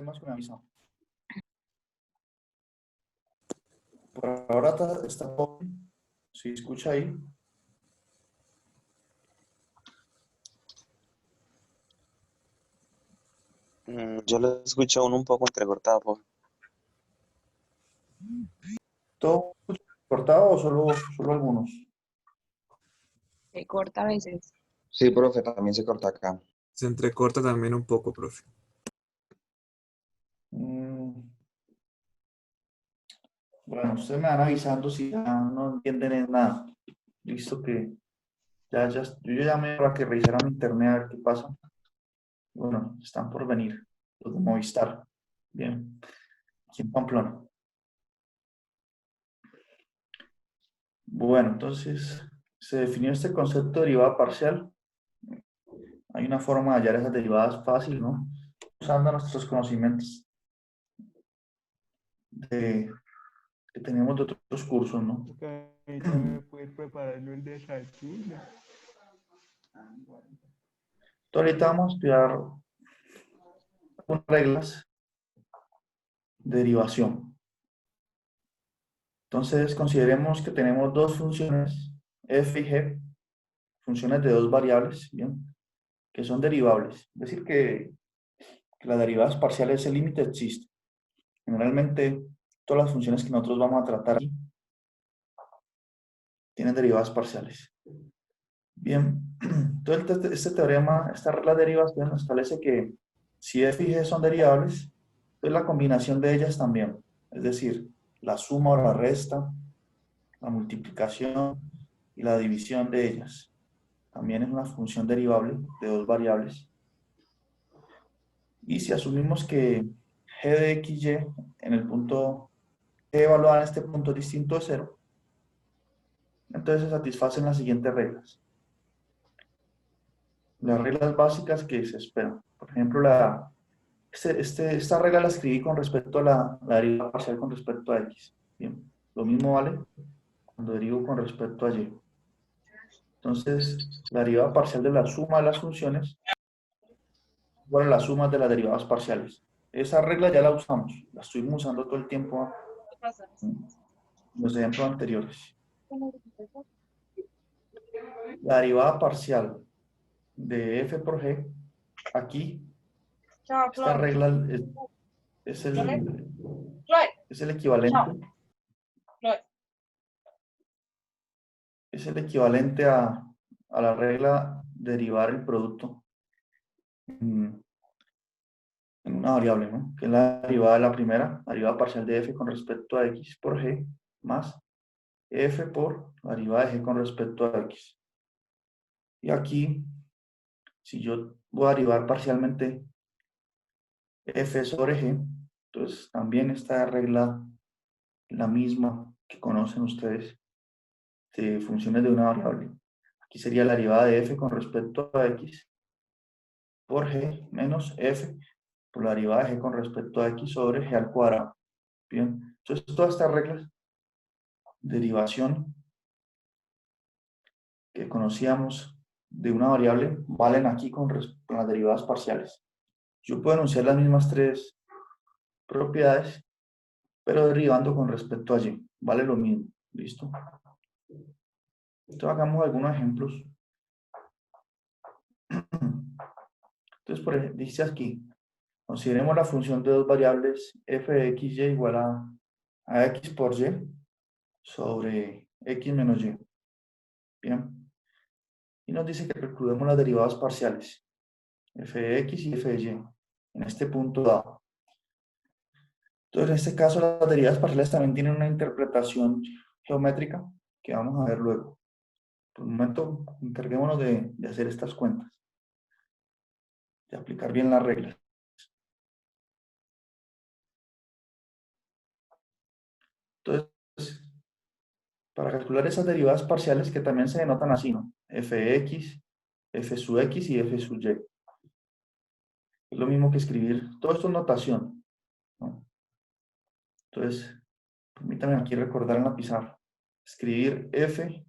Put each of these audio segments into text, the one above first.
Más que me avisa. Por ahora está todo bien. ¿Sí escucha ahí? Yo lo escucho aún un poco entrecortado, profe. ¿Todo cortado o solo algunos? Se corta a veces. Sí, profe, también se corta acá. Se entrecorta también un poco, profe. Mm, bueno, ustedes me van avisando si ya no entienden nada. Listo que yo ya llamé para que revisaran internet a ver qué pasa. Bueno, están por venir los de Movistar. Bien, aquí en Pamplona. Bueno, entonces se definió este concepto de derivada parcial. Hay una forma de hallar esas derivadas fácil, ¿no? Usando nuestros conocimientos que tenemos de otros cursos, ¿no? Puedes prepararlo el desayuno. Entonces, ahorita vamos a estudiar unas reglas de derivación. Entonces, consideremos que tenemos dos funciones, f y g, funciones de dos variables, ¿bien? Que son derivables. Es decir, que las derivadas parciales, el límite existe. Generalmente, todas las funciones que nosotros vamos a tratar aquí tienen derivadas parciales. Bien, entonces este teorema, esta regla de derivación establece que si f y g son derivables, entonces la combinación de ellas también, es decir, la suma o la resta, la multiplicación y la división de ellas, también es una función derivable de dos variables. Y si asumimos que g de x, y en el punto g evaluada en este punto distinto de 0, entonces se satisfacen las siguientes reglas. Las reglas básicas que se esperan. Por ejemplo, esta regla la escribí con respecto a la derivada parcial con respecto a x. Bien, lo mismo vale cuando derivo con respecto a y. Entonces, la derivada parcial de la suma de las funciones igual a las sumas de las derivadas parciales. Esa regla ya la usamos, la estuvimos usando todo el tiempo en los ejemplos anteriores. La derivada parcial de f por g, aquí, esta regla es el equivalente. Es el equivalente a la regla derivar el producto en una variable, ¿no? Que es la derivada de la primera, la derivada parcial de f con respecto a x por g, más f por la derivada de g con respecto a x. Y aquí, si yo voy a derivar parcialmente f sobre g, entonces también esta regla, la misma que conocen ustedes, de funciones de una variable. Aquí sería la derivada de f con respecto a x por g menos f por la derivada de g con respecto a x sobre g al cuadrado. Bien, entonces todas estas reglas de derivación que conocíamos de una variable valen aquí con las derivadas parciales. Yo puedo enunciar las mismas tres propiedades, pero derivando con respecto a y. Vale lo mismo. ¿Listo? Entonces hagamos algunos ejemplos. Entonces, por ejemplo, dice aquí, consideremos la función de dos variables f de x, y igual a x por y sobre x menos y. Bien. Y nos dice que calculemos las derivadas parciales, f de x y f de y, en este punto dado. Entonces, en este caso, las derivadas parciales también tienen una interpretación geométrica que vamos a ver luego. Por un momento, encarguémonos de hacer estas cuentas, de aplicar bien las reglas. Entonces, para calcular esas derivadas parciales que también se denotan así, ¿no? F de x, f sub x y f sub y. Es lo mismo que escribir, todo esto es notación, ¿no? Entonces, permítanme aquí recordar en la pizarra. Escribir f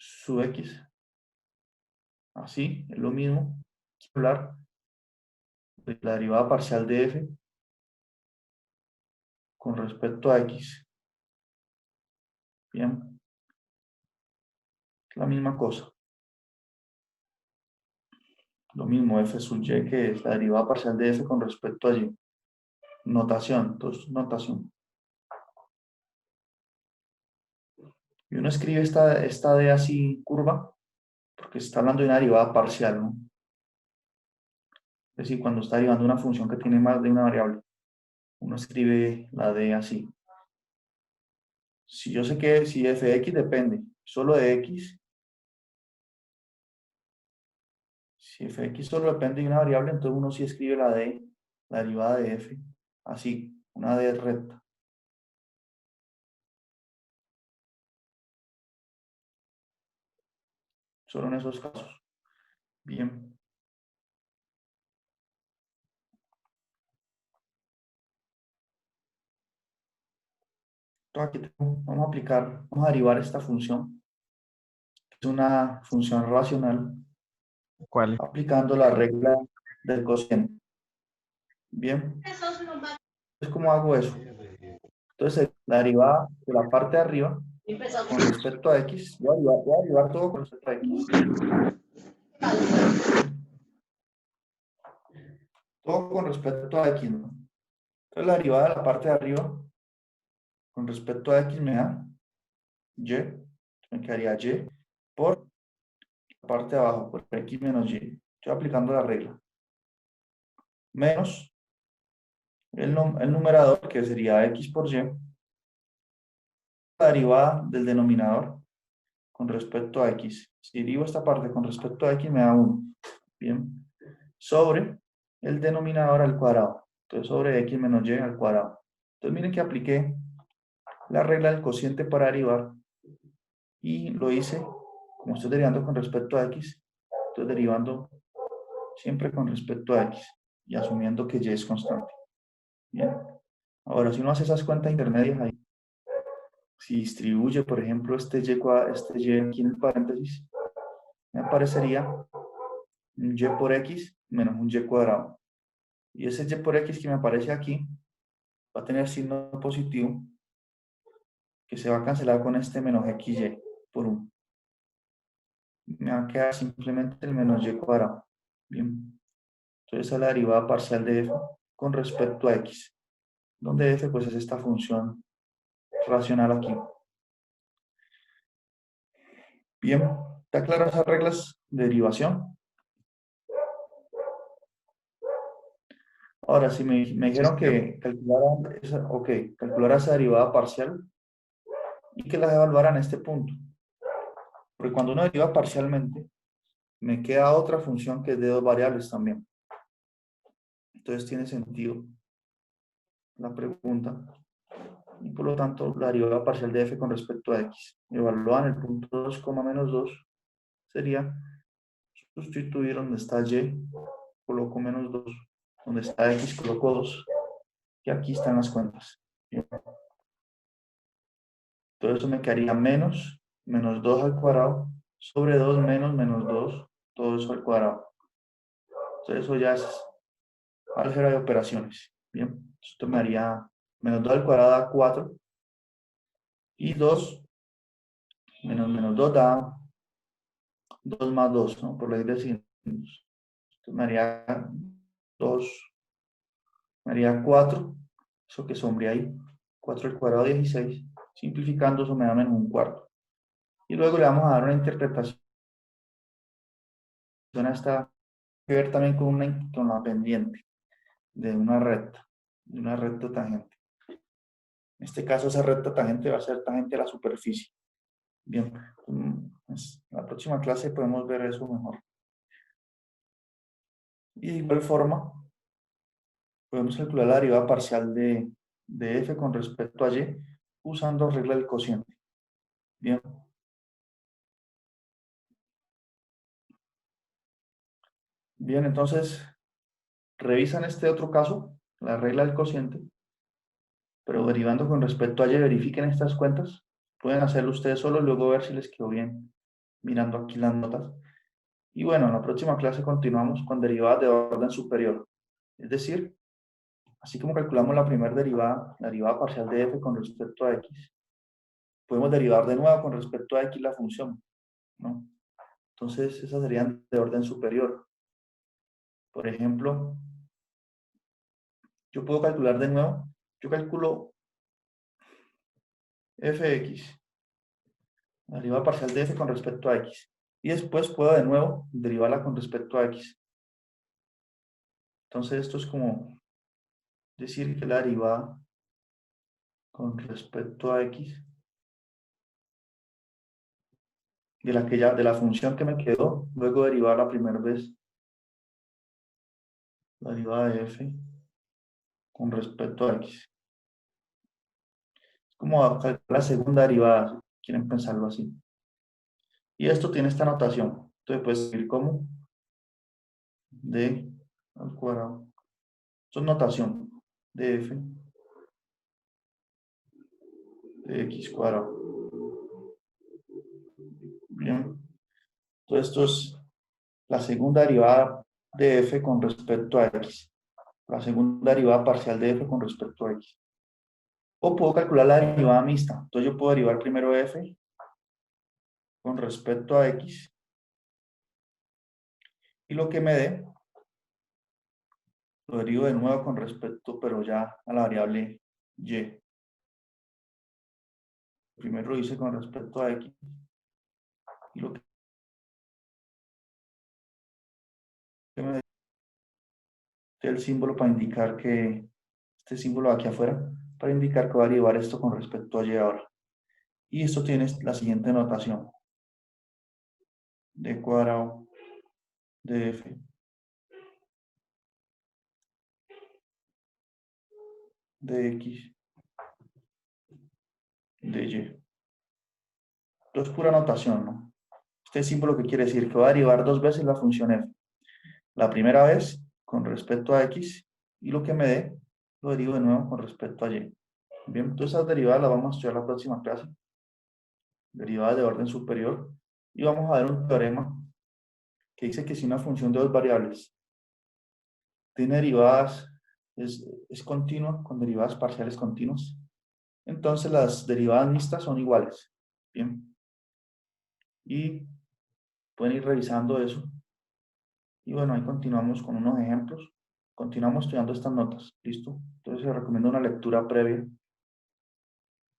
sub x, así, es lo mismo. Hablar la derivada parcial de f con respecto a x. Bien. Es la misma cosa. Lo mismo f sub y, que es la derivada parcial de f con respecto a y. Notación, entonces notación. Y uno escribe esta d así curva, porque se está hablando de una derivada parcial, ¿no? Es decir, cuando está derivando una función que tiene más de una variable, uno escribe la d así. Si yo sé que si f de x depende solo de x, si f de x solo depende de una variable, entonces uno sí escribe la d, la derivada de f, así, una d recta. Solo en esos casos. Bien. Entonces aquí vamos a derivar esta función. Es una función racional ¿Cuál? aplicando la regla del cociente. Bien. Entonces, ¿cómo hago eso? Entonces, la derivada de la parte de arriba con respecto a x, voy a derivar todo con respecto a x. Todo con respecto a x, ¿no? Entonces, la derivada de la parte de arriba con respecto a x me da y, me quedaría y por la parte de abajo, por x menos y. Estoy aplicando la regla. Menos el numerador, que sería x por y, la derivada del denominador con respecto a x. Si derivo esta parte con respecto a x me da 1. Bien. Sobre el denominador al cuadrado. Entonces sobre x menos y al cuadrado. Entonces miren que apliqué la regla del cociente para derivar y lo hice, como estoy derivando con respecto a x, estoy derivando siempre con respecto a x y asumiendo que y es constante. Bien. Ahora, si uno hace esas cuentas intermedias ahí, si distribuye, por ejemplo, este y aquí en el paréntesis, me aparecería un y por x menos un y cuadrado. Y ese y por x que me aparece aquí va a tener signo positivo que se va a cancelar con este menos xy por 1. Me va a quedar simplemente el menos y cuadrado. Bien. Entonces esa es la derivada parcial de f con respecto a x, donde f pues es esta función racional aquí. Bien, ¿está claras esas reglas de derivación? Ahora, si me dijeron que calculara esa derivada parcial y que la evaluara en este punto. Porque cuando uno deriva parcialmente, me queda otra función que es de dos variables también. Entonces tiene sentido la pregunta. Y por lo tanto, la derivada parcial de f con respecto a x, evaluada en el punto 2, menos 2, sería sustituir donde está y, coloco menos 2, donde está x, coloco 2, y aquí están las cuentas. Bien. Todo eso me quedaría menos 2 al cuadrado, sobre 2 menos 2, todo eso al cuadrado. Entonces eso ya es álgebra de operaciones. Bien, esto me daría menos 2 al cuadrado da 4, y 2 menos 2 da 2 más 2, ¿no? Por ley de signos. Esto me haría 2, me haría 4, eso que sombre ahí, 4 al cuadrado 16, simplificando eso me da menos un cuarto. Y luego le vamos a dar una interpretación a esta, que ver también con la pendiente de una recta tangente. En este caso esa recta tangente va a ser tangente a la superficie. Bien, pues, en la próxima clase podemos ver eso mejor. Y de igual forma, podemos calcular la derivada parcial de f con respecto a y usando regla del cociente. Bien. Bien, entonces, revisan este otro caso, la regla del cociente, pero derivando con respecto a y, verifiquen estas cuentas. Pueden hacerlo ustedes solos, luego ver si les quedó bien, mirando aquí las notas. Y bueno, en la próxima clase continuamos con derivadas de orden superior. Es decir, así como calculamos la primera derivada, la derivada parcial de f con respecto a x, podemos derivar de nuevo con respecto a x la función, ¿no? Entonces, esas serían de orden superior. Por ejemplo, yo puedo calcular de nuevo, yo calculo fx, la derivada parcial de f con respecto a x, y después puedo de nuevo derivarla con respecto a x. Entonces, esto es como decir que la derivada con respecto a x de la función que me quedó, luego derivar la primera vez la derivada de f con respecto a x. Es como calcular la segunda derivada, si quieren pensarlo así. Y esto tiene esta notación. Entonces puedes escribir como d al cuadrado. Esto es notación de f de x cuadrado. Bien. Entonces esto es la segunda derivada de f con respecto a x. La segunda derivada parcial de f con respecto a x. O puedo calcular la derivada mixta. Entonces yo puedo derivar primero f con respecto a x y lo que me dé lo derivo de nuevo con respecto, pero ya a la variable y. Primero lo hice con respecto a x y lo que me dé el símbolo para indicar que este símbolo de aquí afuera, para indicar que voy a derivar esto con respecto a y ahora. Y esto tiene la siguiente notación: d cuadrado de f de x de y. Esto es pura notación, ¿no? Este símbolo, ¿qué quiere decir? Que voy a derivar dos veces la función f. La primera vez con respecto a x y lo que me dé lo derivo de nuevo con respecto a y. Bien, entonces esas derivadas las vamos a estudiar la próxima clase. Derivadas de orden superior. Y vamos a ver un teorema que dice que si una función de dos variables tiene derivadas, es continua, con derivadas parciales continuas, entonces las derivadas mixtas son iguales. Bien. Y pueden ir revisando eso. Y bueno, ahí continuamos con unos ejemplos. Continuamos estudiando estas notas. ¿Listo? Entonces les recomiendo una lectura previa.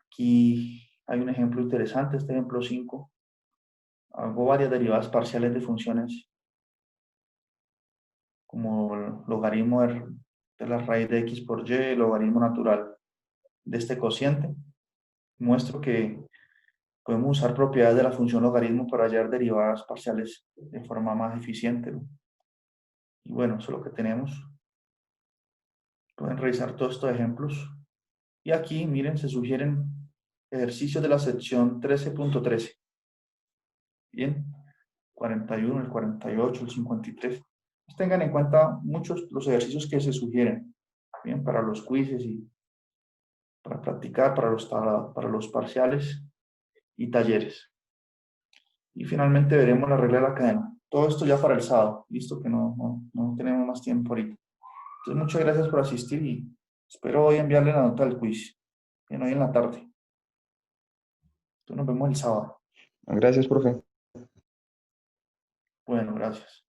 Aquí hay un ejemplo interesante, este ejemplo 5. Hago varias derivadas parciales de funciones como el logaritmo de la raíz de x por y, el logaritmo natural de este cociente. Muestro que podemos usar propiedades de la función logaritmo para hallar derivadas parciales de forma más eficiente, ¿no? Y bueno, eso es lo que tenemos. Pueden revisar todos estos ejemplos. Y aquí, miren, se sugieren ejercicios de la sección 13.13. Bien, 41, el 48, el 53. Pues tengan en cuenta muchos los ejercicios que se sugieren, bien, para los quizzes y para practicar, para los parciales y talleres. Y finalmente veremos la regla de la cadena. Todo esto ya para el sábado, listo que no tenemos más tiempo ahorita. Entonces, muchas gracias por asistir y espero hoy enviarle la nota del quiz. Bien, hoy en la tarde. Entonces, nos vemos el sábado. Gracias, profe. Bueno, gracias.